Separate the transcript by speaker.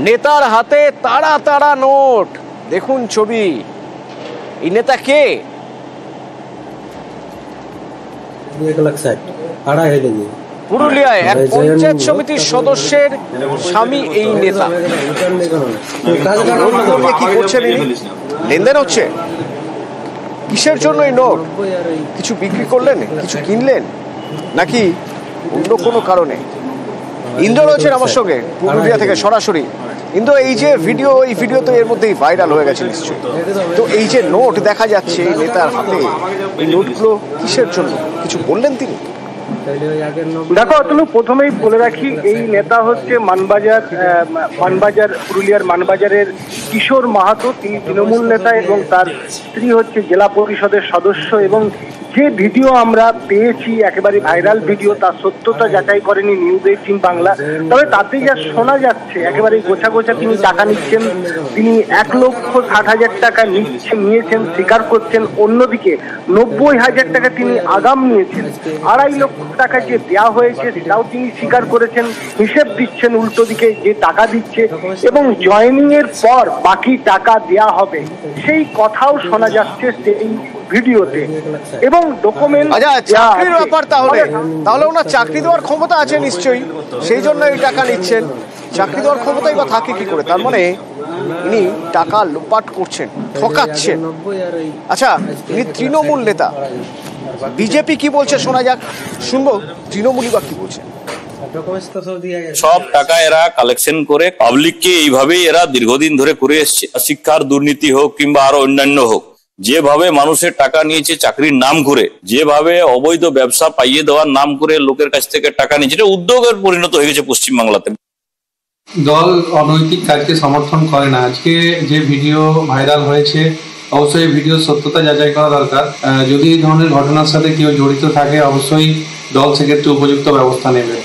Speaker 1: নেতার হাতে তাড়া তাড়া নোট, দেখুন ছবি। এই নেতা কে? পুরুলিয়ায় এক পঞ্চায়েত সমিতির সদস্যের স্বামী এই নেতা। কি করছেন? লেনদেন হচ্ছে কিসের জন্য? এই নোট কিছু বিক্রি করলেন, কিছু কিনলেন, নাকি অন্য কোনো কারণে? ইন্দ্র রয়েছেন আমার সঙ্গে পুরুলিয়া থেকে সরাসরি। ইন্দ্র, এই যে ভিডিও, এই ভিডিও তো এর মধ্যেই ভাইরাল হয়ে গেছে নিশ্চয়ই। তো এই যে নোট দেখা যাচ্ছে এই নেতার হাতে, এই নোটগুলো কিসের জন্য? কিছু বললেন তিনি?
Speaker 2: দেখো অতনু, প্রথমেই বলে রাখি, এই নেতা হচ্ছে মানবাজার পুরুলিয়ার মানবাজারের কিশোর মাহাতো। তিনি তৃণমূল নেতা এবং তার স্ত্রী হচ্ছে জেলা পরিষদের সদস্য। এবং যে ভিডিও আমরা পেয়েছি, একেবারে ভাইরাল ভিডিও, তার সত্যতা যাচাই করেনি নিউজ 18 বাংলা। তবে তাতে যা শোনা যাচ্ছে, একেবারে গোছা গোছা তিনি টাকা নিচ্ছেন। তিনি 1,60,000 টাকা নিয়েছেন, স্বীকার করছেন। অন্যদিকে 90,000 টাকা তিনি আগাম নিয়েছেন। 2.5 লক্ষ টাকা যে দেওয়া হয়েছে সেটাও তিনি স্বীকার করেছেন। হিসেব দিচ্ছেন উল্টো দিকে যে টাকা দিচ্ছে, এবং জয়েনিং এর পর বাকি টাকা দেয়া হবে, সেই কথাও শোনা যাচ্ছে সেই ভিডিওতে। এবং ডকুমেন্ট
Speaker 1: চাকরির ব্যাপার, তাহলে ওনার চাকরি দেওয়ার ক্ষমতা আছে নিশ্চয়ই, সেই জন্য এই টাকা নিচ্ছেন। চাকরি দেওয়ার ক্ষমতাই বা থাকে কি করে? তার মানে ইনি টাকা লোপাট করছেন, ঠকাচ্ছেন। আচ্ছা, ইনি তৃণমূল নেতা। বিজেপি কি বলছে শোনা যাক, শুনবো তৃণমূলই বা কি বলছে।
Speaker 3: সব টাকা এরা কালেকশন করে পাবলিককে এইভাবেই এরা দীর্ঘদিন ধরে করে এসছে। শিক্ষার দুর্নীতি হোক কিংবা আরো অন্যান্য হোক, যেভাবে মানুষের টাকা নিয়েছে চাকরির নাম করে, যেভাবে অবৈধ ব্যবসা পাইয়ে দেওয়ার নাম করে লোকের কাছ থেকে টাকা নিয়েছে, এটা উদ্যোগের পরিণত হয়ে গেছে পশ্চিমবাংলাতে।
Speaker 4: দল অনৈতিক কাজকে সমর্থন করে না। আজকে যে ভিডিও ভাইরাল হয়েছে, অবশ্যই ভিডিও সত্যতা যাচাই করা দরকার। যদি এই ধরনের ঘটনার সাথে কেউ জড়িত থাকে, অবশ্যই দল সেক্ষেত্রে উপযুক্ত ব্যবস্থা নেবে।